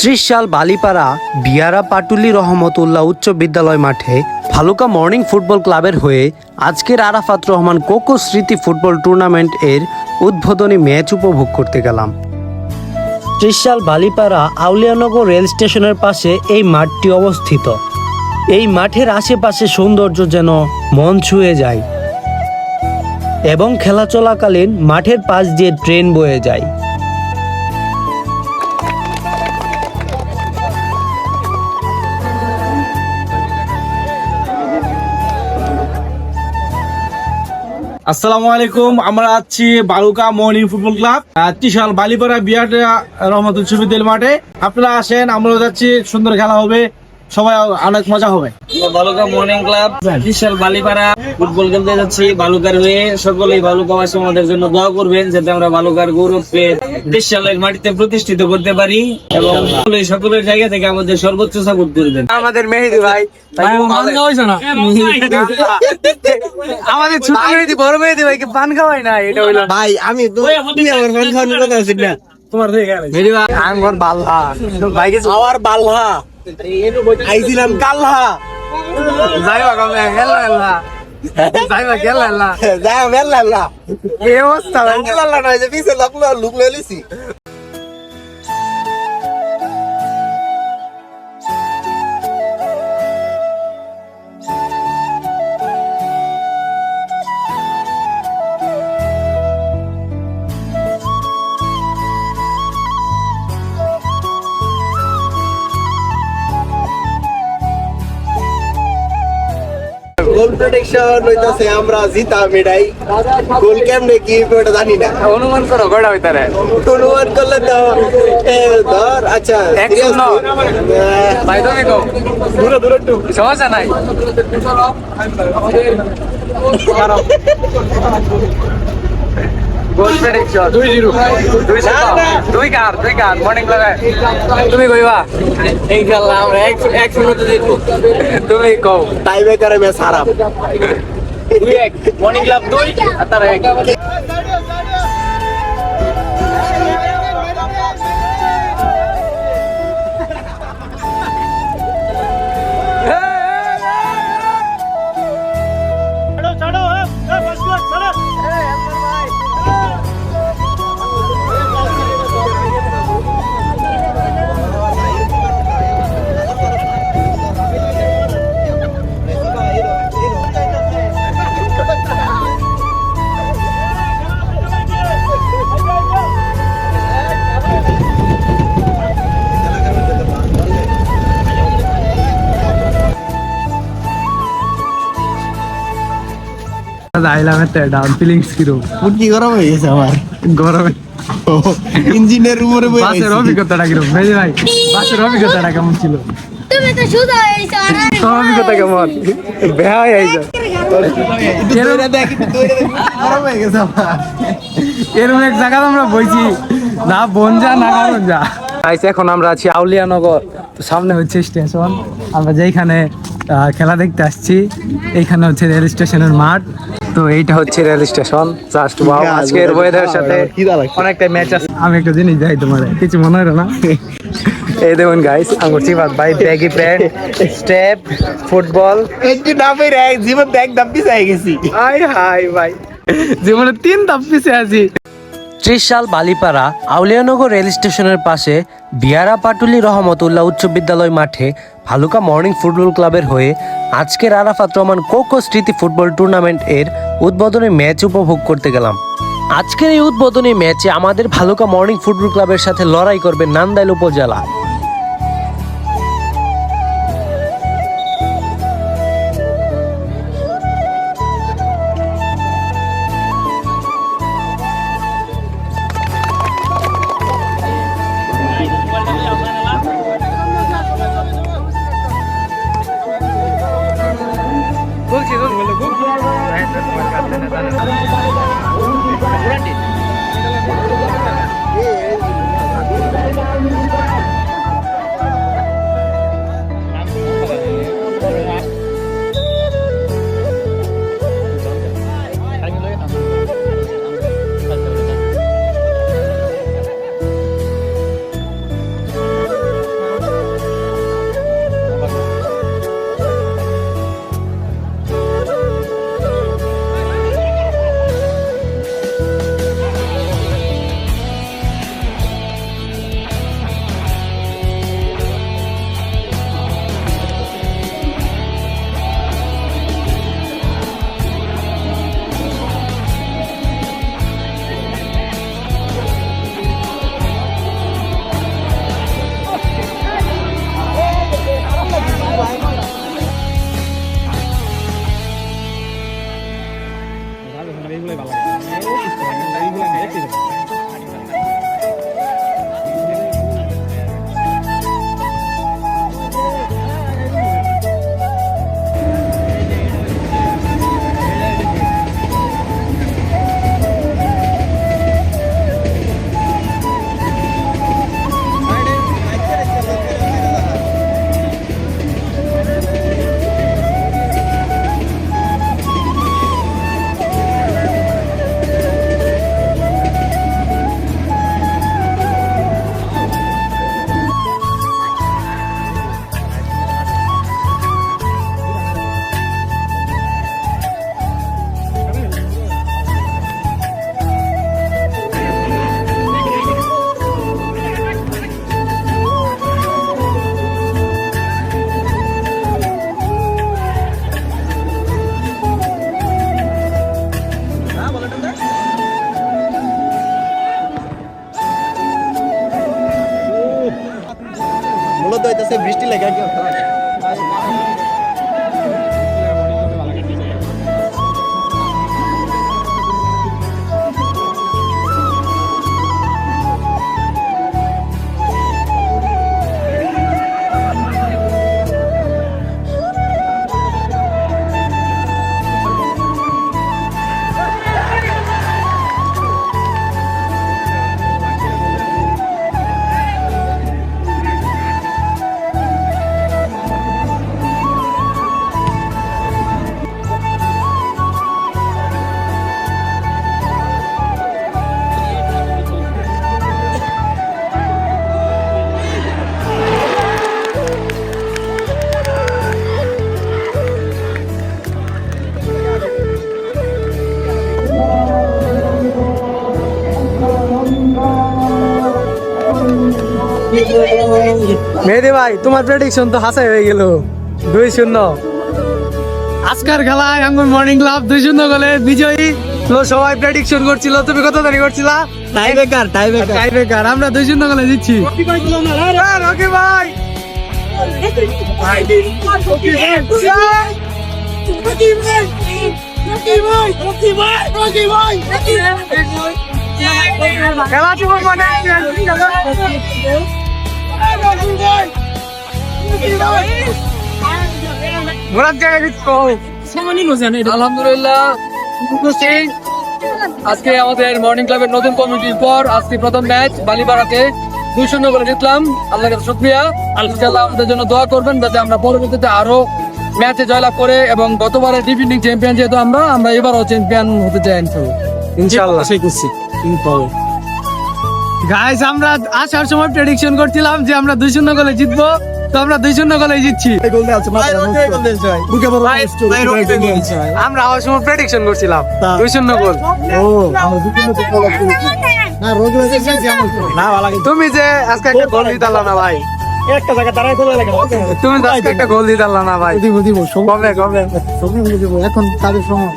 ত্রিশাল বালিপাড়া বিয়ারা পাটুলি রহমতুল্লাহ উচ্চ বিদ্যালয় মাঠে ভালুকা মর্নিং ফুটবল ক্লাবের হয়ে আজকের আরাফাত রহমান কোকো স্মৃতি ফুটবল টুর্নামেন্ট এর উদ্বোধনী ম্যাচ উপভোগ করতে গেলাম। ত্রিশাল বালিপাড়া আউলিয়ানগর রেল স্টেশনের পাশে এই মাঠটি অবস্থিত। এই মাঠের আশেপাশে সৌন্দর্য যেন মন ছুঁয়ে যায় এবং খেলা চলাকালীন মাঠের পাশ দিয়ে ট্রেন বয়ে যায়। আসসালামু আলাইকুম। আমরা আছি Baluka morning football club Trishal Balipara Biara Rahmat উচ্চ বিদ্যালয় মাঠে। আপনারা আসেন, আমরাও যাচ্ছি, সুন্দর খেলা হবে, সবাই অনেক মজা হবে। Baluka morning club Trishal Balipara football খেলতে যাচ্ছি বালুকার হয়ে। সকলেই বালুকাবাসী আমাদের জন্য দোয়া করবেন যাতে আমরা বালুকার গৌরবকে ত্রিশালের মাটিতে প্রতিষ্ঠিত করতে পারি এবং সকলের জায়গা থেকে আমাদের সর্বোচ্চ সাপোর্ট করবেন। আমাদের মেহেদি ভাই আমাদের ছোট মেহেদি বড় মেহেদি ভাইকে পান খাওয়াই না, এটা হইলো ভাই আমি আমার পান খাওয়ানোর কথা আছে না তোমার থেকে মেহেদি ভাই আমার বালহা ভাইকে আমার বালহা আইছিলাম কালহা যাইবা কমে হেলা যাইবা গেলা যাই মেলা এই অবস্থা ভাই নয় যে পিছে লুক লিছি। গোল প্রেডিকশন হইতাছে আমরা জিতা মেডাই। গোল কেমনে কি ওটা জানি না, অনুমান করো কয়টা হইতারে। অনুমান করলে তো ধর আচ্ছা 1-0 ভাই তুমি কও, দূরে দূরে একটু সমস্যা নাই। গোল প্রেডিকশন 2-0 দুই কার মর্নিং ক্লাবে তুমি কইবা ইনশাআল্লাহ আমরা 1-0 তে জিতবো। তুমি কও। টাই ব্রেকারে ম্যাচ হারাম। 2-1 মর্নিং ক্লাব 2 আর তারা 1। আইলাম একটা ডাউন ফিলিংস কিরো কি গরম হয়ে গেছে আমার, গরমে ইঞ্জিনের উপরে বসে বাসের অভিজ্ঞতাটা কিরকম মেজি ভাই? বাসের অভিজ্ঞতাটা কেমন ছিল? তুমি তো শুধু হইছো না। তোর অভিজ্ঞতা কেমন? বেহাই আইছো গরম হয়ে গেছে আমার। এরকম এক জায়গা আমরা বইছি না বনজা না কারণজা। এখন আমরা আছি আউলিয়ানগর, তো সামনে হচ্ছে স্টেশন। আমরা যেখানে খেলা দেখতে আসছি এইখানে হচ্ছে রেল স্টেশনের মাঠ। তো এইটা হচ্ছে রেল স্টেশন। জাস্ট ওয়াও, আজকের ওয়েদারের সাথে অনেকটা ম্যাচ আছে। আমি একটা জিনিস দেখাই তোমার, কিছু মনে হয় না? এই দেখুন গাইস, আমার চিবাত ভাই ব্যাগি প্যান্ট, স্টেপ, ফুটবল একটু না পেরে জীবন একদম পিছাই গেছি। হাই হাই ভাই, জীবনে 3 ধাপ পিছে আছি। ত্রিশাল বালিপাড়া আউলিয়ানগর রেল স্টেশনের পাশে বিয়ারা পাটুলি রহমতুল্লাহ উচ্চ বিদ্যালয় মাঠে ভালুকা মর্নিং ফুটবল ক্লাবের হয়ে আজকের আরাফাত রহমান কোকো স্মৃতি ফুটবল টুর্নামেন্ট এর উদ্বোধনী ম্যাচ উপভোগ করতে গেলাম। আজকের এই উদ্বোধনী ম্যাচে আমাদের ভালুকা মর্নিং ফুটবল ক্লাবের সাথে লড়াই করবে নান্দাইল উপজেলা। রোদ হইতেছে বৃষ্টি লেগে কি মেহেদি ভাই তোমার প্রেডিকশন তো হাসাই হয়ে গেল 2-0 আজকের খেলায় আঙ্গুর মর্নিং ক্লাব 2-0 গোলে বিজয়ী তো সবাই প্রেডিকশন করছিল তুমি কত জানি করছিলা টাইব্রেকার আমরা 2-0 গোলে জিতছি রকি ভাই খেলা শুরু মানে আলহামদুলিল্লাহ আজকে আমাদের মর্নিং ক্লাবের নতুন কমিটির পর আজকে প্রথম ম্যাচ বালিপাড়াতে 2-0 করে জিতলাম। আল্লাহর কাছে শুকরিয়া। আল্লাহ আমাদের জন্য দোয়া করবেন যাতে আমরা পরবর্তীতে আরো ম্যাচে জয়লাভ করে এবং গতবারের ডিফেন্ডিং চ্যাম্পিয়ন যেহেতু আমরা এবারও চ্যাম্পিয়ন হতে চাই ইনশাআল্লাহ গাইস আমরা আসার সময় প্রেডিকশন করছিলাম যে আমরা 2-0 গোলে জিতবো তো আমরা 2-0 গোলে জিতছি আমরা আসার সময় প্রেডিকশন করছিলাম 2-0 গোল তুমি যে আজকে একটা গোল দিতালা না ভাই একটা জায়গা দাঁড়ায় চলে লাগে তুমি তো আজকে একটা গোল দিতালা না ভাই দিব কবে এখন তাদের সময়